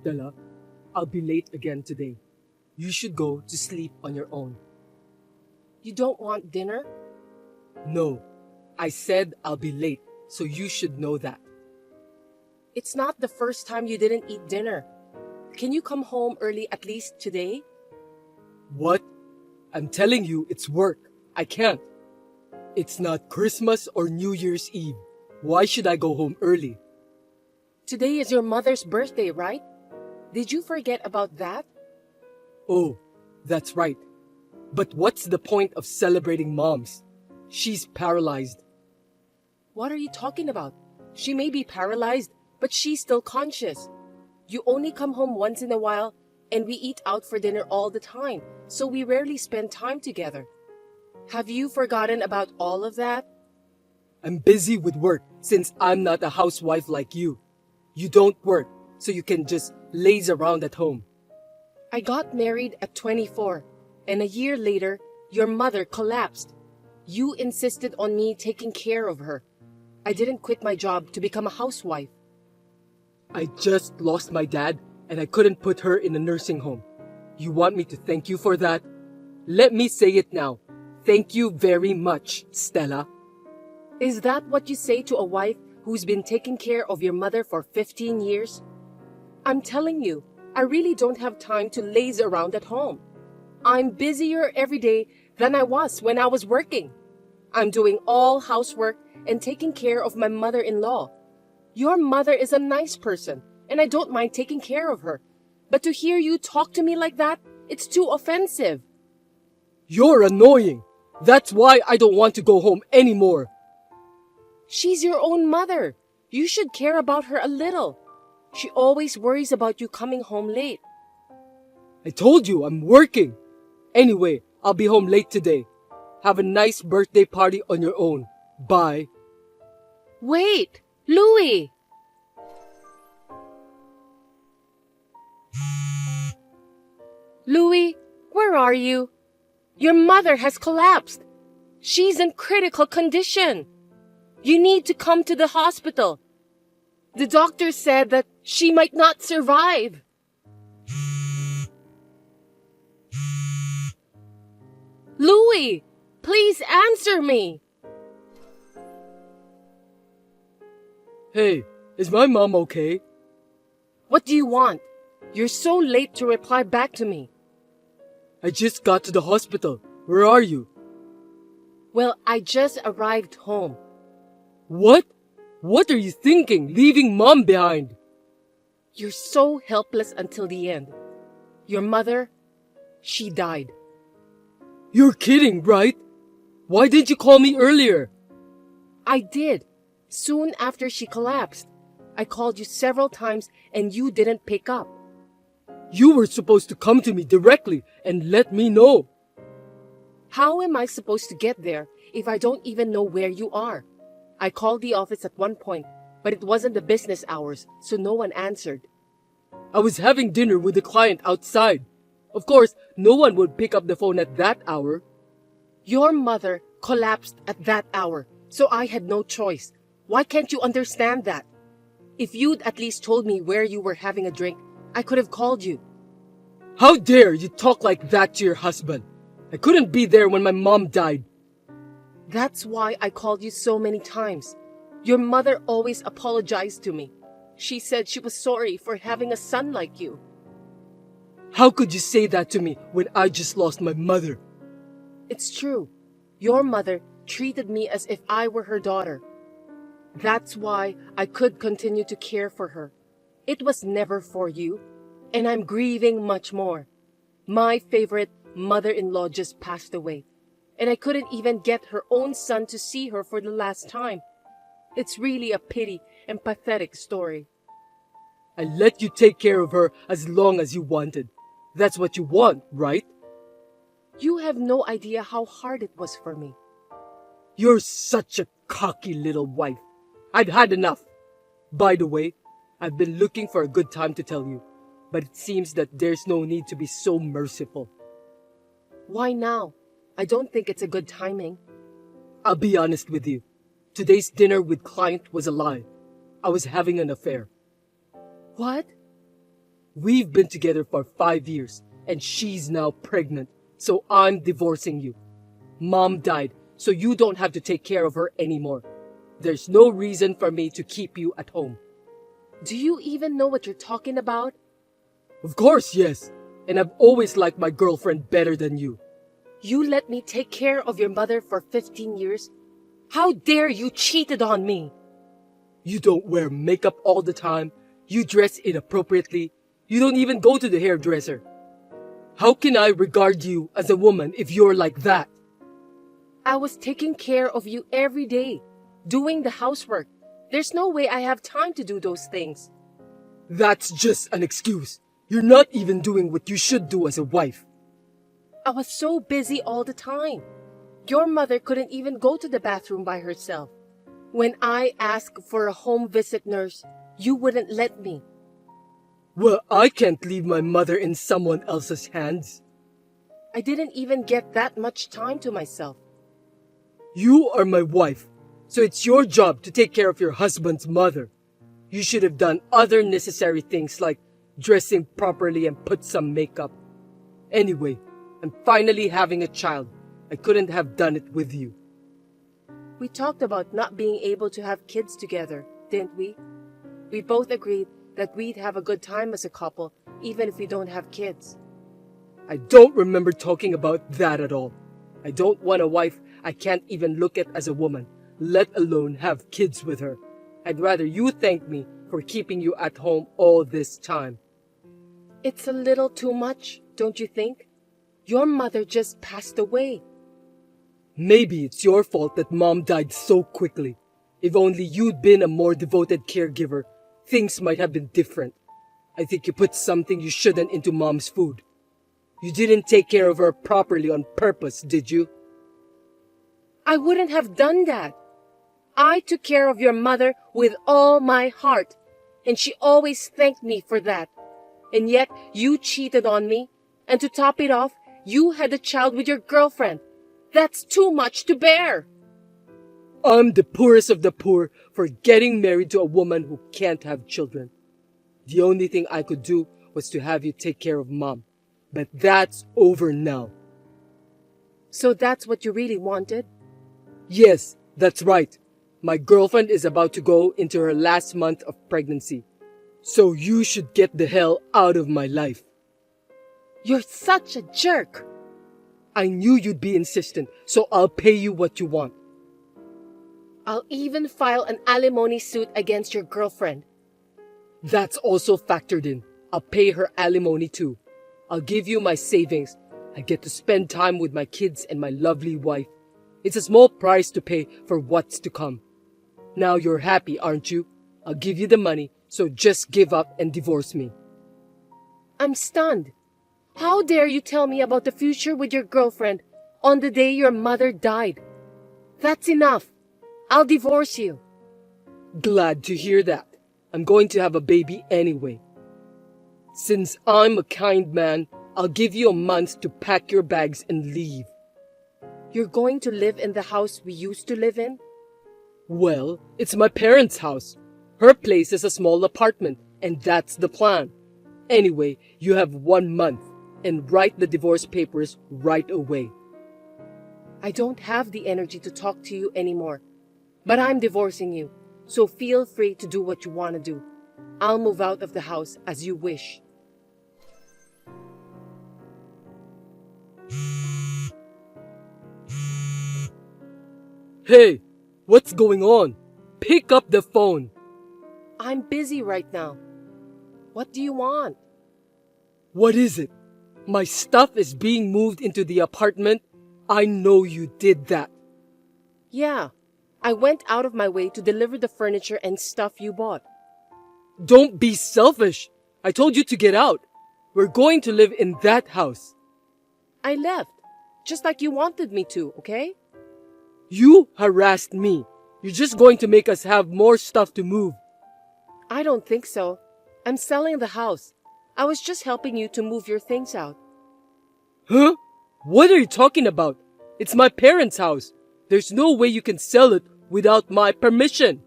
Stella, I'll be late again today. You should go to sleep on your own. You don't want dinner? No, I said I'll be late, so you should know that. It's not the first time you didn't eat dinner. Can you come home early at least today? What? I'm telling you, it's work. I can't. It's not Christmas or New Year's Eve. Why should I go home early? Today is your mother's birthday, right? Did you forget about that? Oh, that's right. But what's the point of celebrating moms? She's paralyzed. What are you talking about? She may be paralyzed, but she's still conscious. You only come home once in a while, and we eat out for dinner all the time, so we rarely spend time together. Have you forgotten about all of that? I'm busy with work since I'm not a housewife like you. You don't work, so you can just laze around at home. I got married at 24, and a year later, your mother collapsed. You insisted on me taking care of her. I didn't quit my job to become a housewife. I just lost my dad, and I couldn't put her in a nursing home. You want me to thank you for that? Let me say it now. Thank you very much, Stella. Is that what you say to a wife who's been taking care of your mother for 15 years? I'm telling you, I really don't have time to laze around at home. I'm busier every day than I was when I was working. I'm doing all housework and taking care of my mother-in-law. Your mother is a nice person, and I don't mind taking care of her. But to hear you talk to me like that, it's too offensive. You're annoying. That's why I don't want to go home anymore. She's your own mother. You should care about her a little. She always worries about you coming home late. I told you I'm working. Anyway, I'll be home late today. Have a nice birthday party on your own. Bye. Wait, Louie! Louie, where are you? Your mother has collapsed. She's in critical condition. You need to come to the hospital. The doctor said that she might not survive. Louie, please answer me. Hey, is my mom okay? What do you want? You're so late to reply back to me. I just got to the hospital. Where are you? Well, I just arrived home. What? What are you thinking, leaving mom behind? You're so helpless until the end. Your mother, she died. You're kidding, right? Why didn't you call me earlier? I did. Soon after she collapsed. I called you several times and you didn't pick up. You were supposed to come to me directly and let me know. How am I supposed to get there if I don't even know where you are? I called the office at one point, but it wasn't the business hours, so no one answered. I was having dinner with a client outside. Of course, no one would pick up the phone at that hour. Your mother collapsed at that hour, so I had no choice. Why can't you understand that? If you'd at least told me where you were having a drink, I could have called you. How dare you talk like that to your husband? I couldn't be there when my mom died. That's why I called you so many times. Your mother always apologized to me. She said she was sorry for having a son like you. How could you say that to me when I just lost my mother? It's true. Your mother treated me as if I were her daughter. That's why I could continue to care for her. It was never for you, and I'm grieving much more. My favorite mother-in-law just passed away, and I couldn't even get her own son to see her for the last time. It's really a pity and pathetic story. I let you take care of her as long as you wanted. That's what you want, right? You have no idea how hard it was for me. You're such a cocky little wife. I've had enough. By the way, I've been looking for a good time to tell you, but it seems that there's no need to be so merciful. Why now? I don't think it's a good timing. I'll be honest with you. Today's dinner with client was a lie. I was having an affair. What? We've been together for 5 years, and she's now pregnant, so I'm divorcing you. Mom died, so you don't have to take care of her anymore. There's no reason for me to keep you at home. Do you even know what you're talking about? Of course, yes. And I've always liked my girlfriend better than you. You let me take care of your mother for 15 years? How dare you cheated on me? You don't wear makeup all the time. You dress inappropriately. You don't even go to the hairdresser. How can I regard you as a woman if you're like that? I was taking care of you every day, doing the housework. There's no way I have time to do those things. That's just an excuse. You're not even doing what you should do as a wife. I was so busy all the time. Your mother couldn't even go to the bathroom by herself. When I asked for a home visit nurse, you wouldn't let me. Well, I can't leave my mother in someone else's hands. I didn't even get that much time to myself. You are my wife, so it's your job to take care of your husband's mother. You should have done other necessary things like dressing properly and put some makeup. Anyway, I'm finally having a child. I couldn't have done it with you. We talked about not being able to have kids together, didn't we? We both agreed that we'd have a good time as a couple, even if we don't have kids. I don't remember talking about that at all. I don't want a wife I can't even look at as a woman, let alone have kids with her. I'd rather you thank me for keeping you at home all this time. It's a little too much, don't you think? Your mother just passed away. Maybe it's your fault that Mom died so quickly. If only you'd been a more devoted caregiver, things might have been different. I think you put something you shouldn't into Mom's food. You didn't take care of her properly on purpose, did you? I wouldn't have done that. I took care of your mother with all my heart, and she always thanked me for that. And yet you cheated on me, and to top it off, you had a child with your girlfriend. That's too much to bear. I'm the poorest of the poor for getting married to a woman who can't have children. The only thing I could do was to have you take care of Mom. But that's over now. So that's what you really wanted? Yes, that's right. My girlfriend is about to go into her last month of pregnancy. So you should get the hell out of my life. You're such a jerk. I knew you'd be insistent, so I'll pay you what you want. I'll even file an alimony suit against your girlfriend. That's also factored in. I'll pay her alimony too. I'll give you my savings. I get to spend time with my kids and my lovely wife. It's a small price to pay for what's to come. Now you're happy, aren't you? I'll give you the money, so just give up and divorce me. I'm stunned. How dare you tell me about the future with your girlfriend on the day your mother died? That's enough. I'll divorce you. Glad to hear that. I'm going to have a baby anyway. Since I'm a kind man, I'll give you a month to pack your bags and leave. You're going to live in the house we used to live in? Well, it's my parents' house. Her place is a small apartment, and that's the plan. Anyway, you have 1 month, and write the divorce papers right away. I don't have the energy to talk to you anymore, but I'm divorcing you, so feel free to do what you want to do. I'll move out of the house as you wish. Hey, what's going on? Pick up the phone. I'm busy right now. What do you want? What is it? My stuff is being moved into the apartment. I know you did that. Yeah, I went out of my way to deliver the furniture and stuff you bought. Don't be selfish. I told you to get out. We're going to live in that house. I left, just like you wanted me to, okay? You harassed me. You're just going to make us have more stuff to move. I don't think so. I'm selling the house. I was just helping you to move your things out. Huh? What are you talking about? It's my parents' house. There's no way you can sell it without my permission.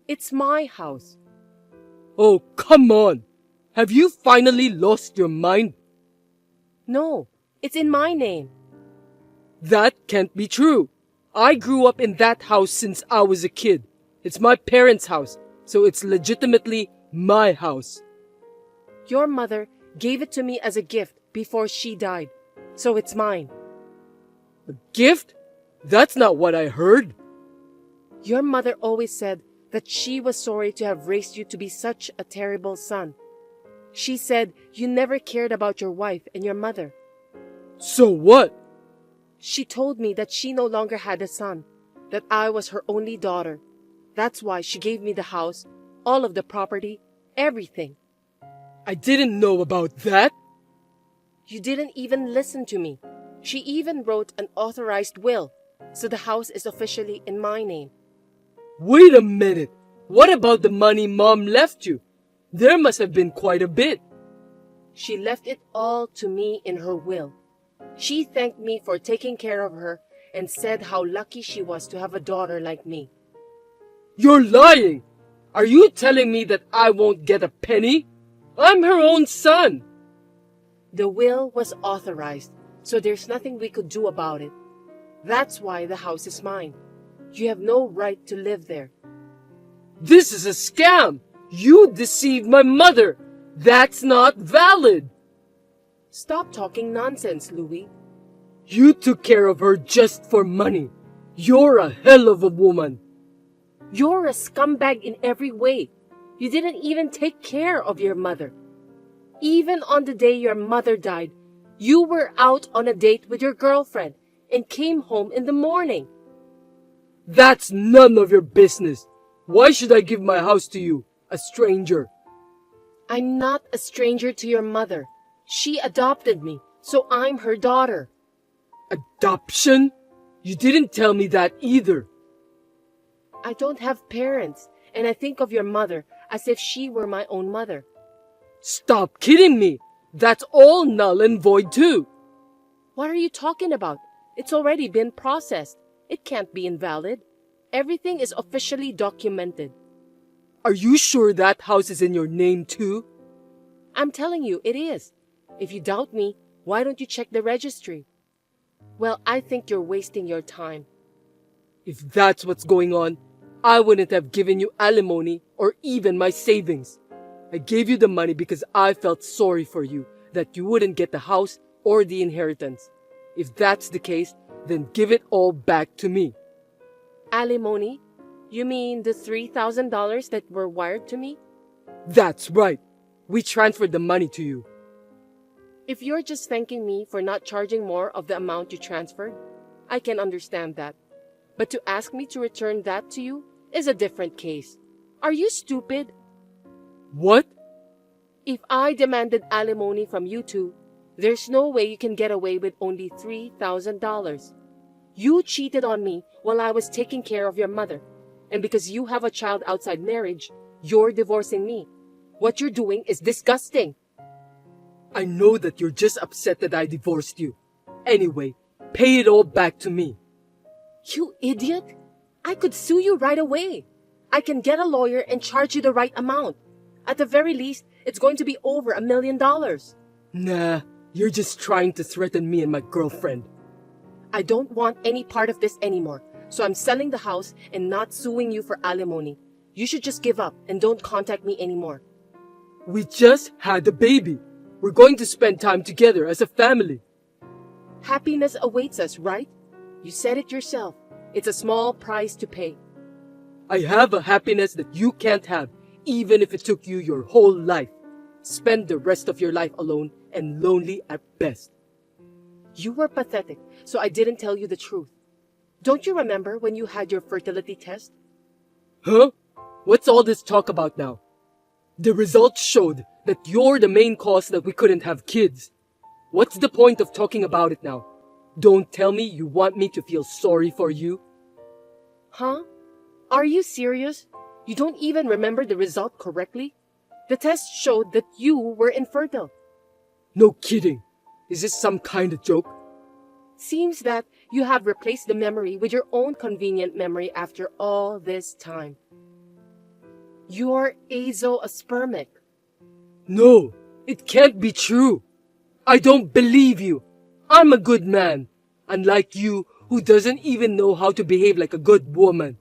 It's my house. Oh, come on. Have you finally lost your mind? No, it's in my name. That can't be true. I grew up in that house since I was a kid. It's my parents' house, so it's legitimately my house. Your mother gave it to me as a gift before she died, so it's mine. A gift? That's not what I heard. Your mother always said that she was sorry to have raised you to be such a terrible son. She said you never cared about your wife and your mother. So what? She told me that she no longer had a son, that I was her only daughter. That's why she gave me the house, all of the property, everything. I didn't know about that. You didn't even listen to me. She even wrote an authorized will, so the house is officially in my name. Wait a minute. What about the money Mom left you? There must have been quite a bit. She left it all to me in her will. She thanked me for taking care of her and said how lucky she was to have a daughter like me. You're lying! Are you telling me that I won't get a penny? I'm her own son! The will was authorized, so there's nothing we could do about it. That's why the house is mine. You have no right to live there. This is a scam! You deceived my mother! That's not valid! Stop talking nonsense, Louis. You took care of her just for money. You're a hell of a woman. You're a scumbag in every way. You didn't even take care of your mother. Even on the day your mother died, you were out on a date with your girlfriend and came home in the morning. That's none of your business. Why should I give my house to you, a stranger? I'm not a stranger to your mother. She adopted me, so I'm her daughter. Adoption? You didn't tell me that either. I don't have parents, and I think of your mother as if she were my own mother. Stop kidding me. That's all null and void too. What are you talking about? It's already been processed. It can't be invalid. Everything is officially documented. Are you sure that house is in your name too? I'm telling you, it is. If you doubt me, why don't you check the registry? Well, I think you're wasting your time. If that's what's going on, I wouldn't have given you alimony or even my savings. I gave you the money because I felt sorry for you, that you wouldn't get the house or the inheritance. If that's the case, then give it all back to me. Alimony? You mean the $3,000 that were wired to me? That's right. We transferred the money to you. If you're just thanking me for not charging more of the amount you transferred, I can understand that. But to ask me to return that to you is a different case. Are you stupid? What? If I demanded alimony from you two, there's no way you can get away with only $3,000. You cheated on me while I was taking care of your mother. And because you have a child outside marriage, you're divorcing me. What you're doing is disgusting. I know that you're just upset that I divorced you. Anyway, pay it all back to me. You idiot! I could sue you right away. I can get a lawyer and charge you the right amount. At the very least, it's going to be over $1 million. Nah, you're just trying to threaten me and my girlfriend. I don't want any part of this anymore, so I'm selling the house and not suing you for alimony. You should just give up and don't contact me anymore. We just had a baby. We're going to spend time together as a family. Happiness awaits us, right? You said it yourself. It's a small price to pay. I have a happiness that you can't have, even if it took you your whole life. Spend the rest of your life alone and lonely at best. You were pathetic, so I didn't tell you the truth. Don't you remember when you had your fertility test? Huh? What's all this talk about now? The results showed that you're the main cause that we couldn't have kids. What's the point of talking about it now? Don't tell me you want me to feel sorry for you. Huh? Are you serious? You don't even remember the result correctly? The test showed that you were infertile. No kidding. Is this some kind of joke? Seems that you have replaced the memory with your own convenient memory after all this time. You're azoospermic. No, it can't be true. I don't believe you. I'm a good man, unlike you who doesn't even know how to behave like a good woman.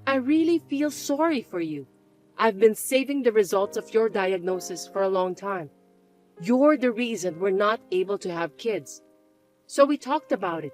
I really feel sorry for you. I've been saving the results of your diagnosis for a long time. You're the reason we're not able to have kids. So we talked about it,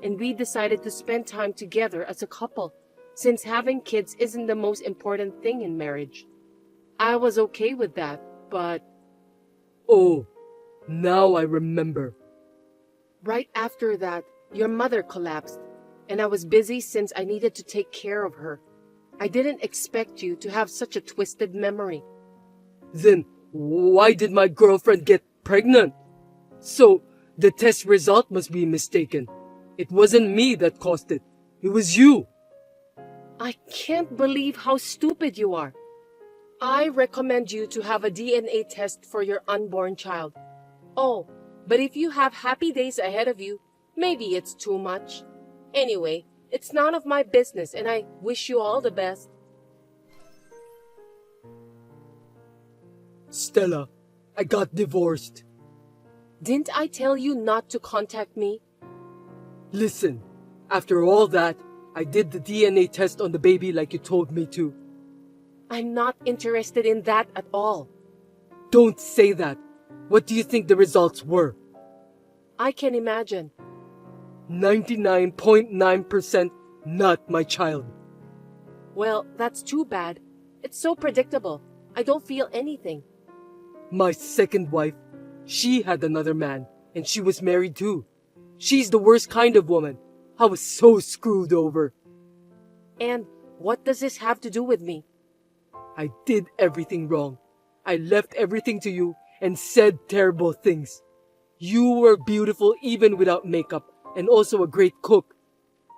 and we decided to spend time together as a couple, since having kids isn't the most important thing in marriage. I was okay with that, but Oh, now I remember. right after that, your mother collapsed, and I was busy since I needed to take care of her. I didn't expect you to have such a twisted memory. Then why did my girlfriend get pregnant? So the test result must be mistaken. It wasn't me that caused it. It was you. I can't believe how stupid you are. I recommend you to have a DNA test for your unborn child. Oh, but if you have happy days ahead of you, maybe it's too much. Anyway, it's none of my business, and I wish you all the best. Stella, I got divorced. Didn't I tell you not to contact me? Listen, after all that, I did the DNA test on the baby like you told me to. I'm not interested in that at all. Don't say that. What do you think the results were? I can imagine. 99.9% not my child. Well, that's too bad. It's so predictable. I don't feel anything. My second wife, she had another man, and she was married too. She's the worst kind of woman. I was so screwed over. And what does this have to do with me? I did everything wrong. I left everything to you and said terrible things. You were beautiful even without makeup and also a great cook.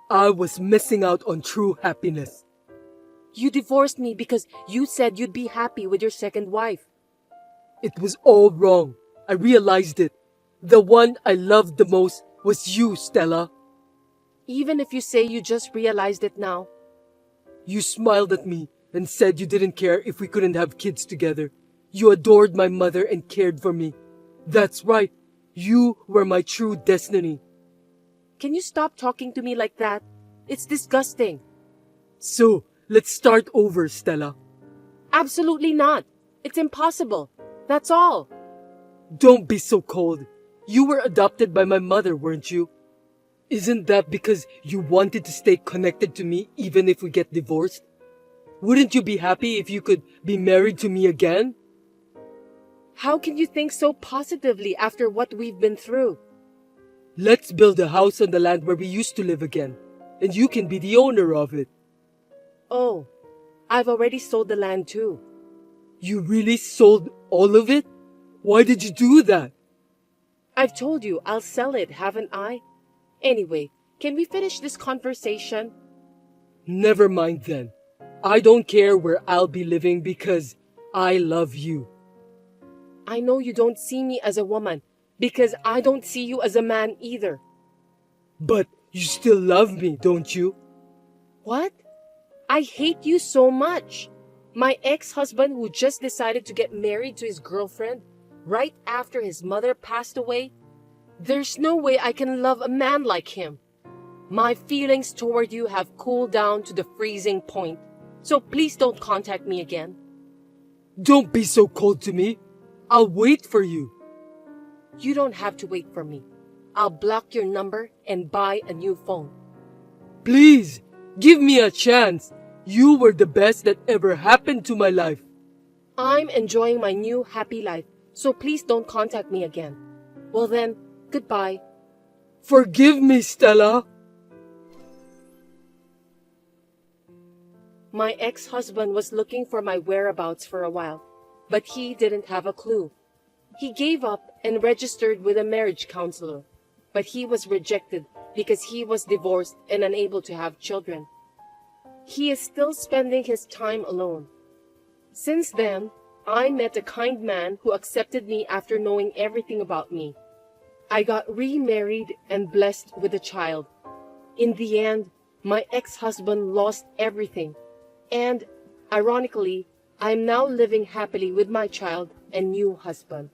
I was missing out on true happiness. You divorced me because you said you'd be happy with your second wife. It was all wrong. I realized it. The one I loved the most was you, Stella. Even if you say you just realized it now. You smiled at me and said you didn't care if we couldn't have kids together. You adored my mother and cared for me. That's right. You were my true destiny. Can you stop talking to me like that? It's disgusting. So, let's start over, Stella. Absolutely not. It's impossible. That's all. Don't be so cold. You were adopted by my mother, weren't you? Isn't that because you wanted to stay connected to me even if we get divorced? Wouldn't you be happy if you could be married to me again? How can you think so positively after what we've been through? Let's build a house on the land where we used to live again, and you can be the owner of it. Oh, I've already sold the land too. You really sold all of it? Why did you do that? I've told you I'll sell it, haven't I? Anyway, can we finish this conversation? Never mind then. I don't care where I'll be living because I love you. I know you don't see me as a woman because I don't see you as a man either. But you still love me, don't you? What? I hate you so much. My ex-husband who just decided to get married to his girlfriend right after his mother passed away. There's no way I can love a man like him. My feelings toward you have cooled down to the freezing point. So please don't contact me again. Don't be so cold to me. I'll wait for you. You don't have to wait for me. I'll block your number and buy a new phone. Please, give me a chance. You were the best that ever happened to my life. I'm enjoying my new happy life, so please don't contact me again. Well then, goodbye. Forgive me, Stella. My ex-husband was looking for my whereabouts for a while, but he didn't have a clue. He gave up and registered with a marriage counselor, but he was rejected because he was divorced and unable to have children. He is still spending his time alone. Since then, I met a kind man who accepted me after knowing everything about me. I got remarried and blessed with a child. In the end, my ex-husband lost everything. And, ironically, I am now living happily with my child and new husband.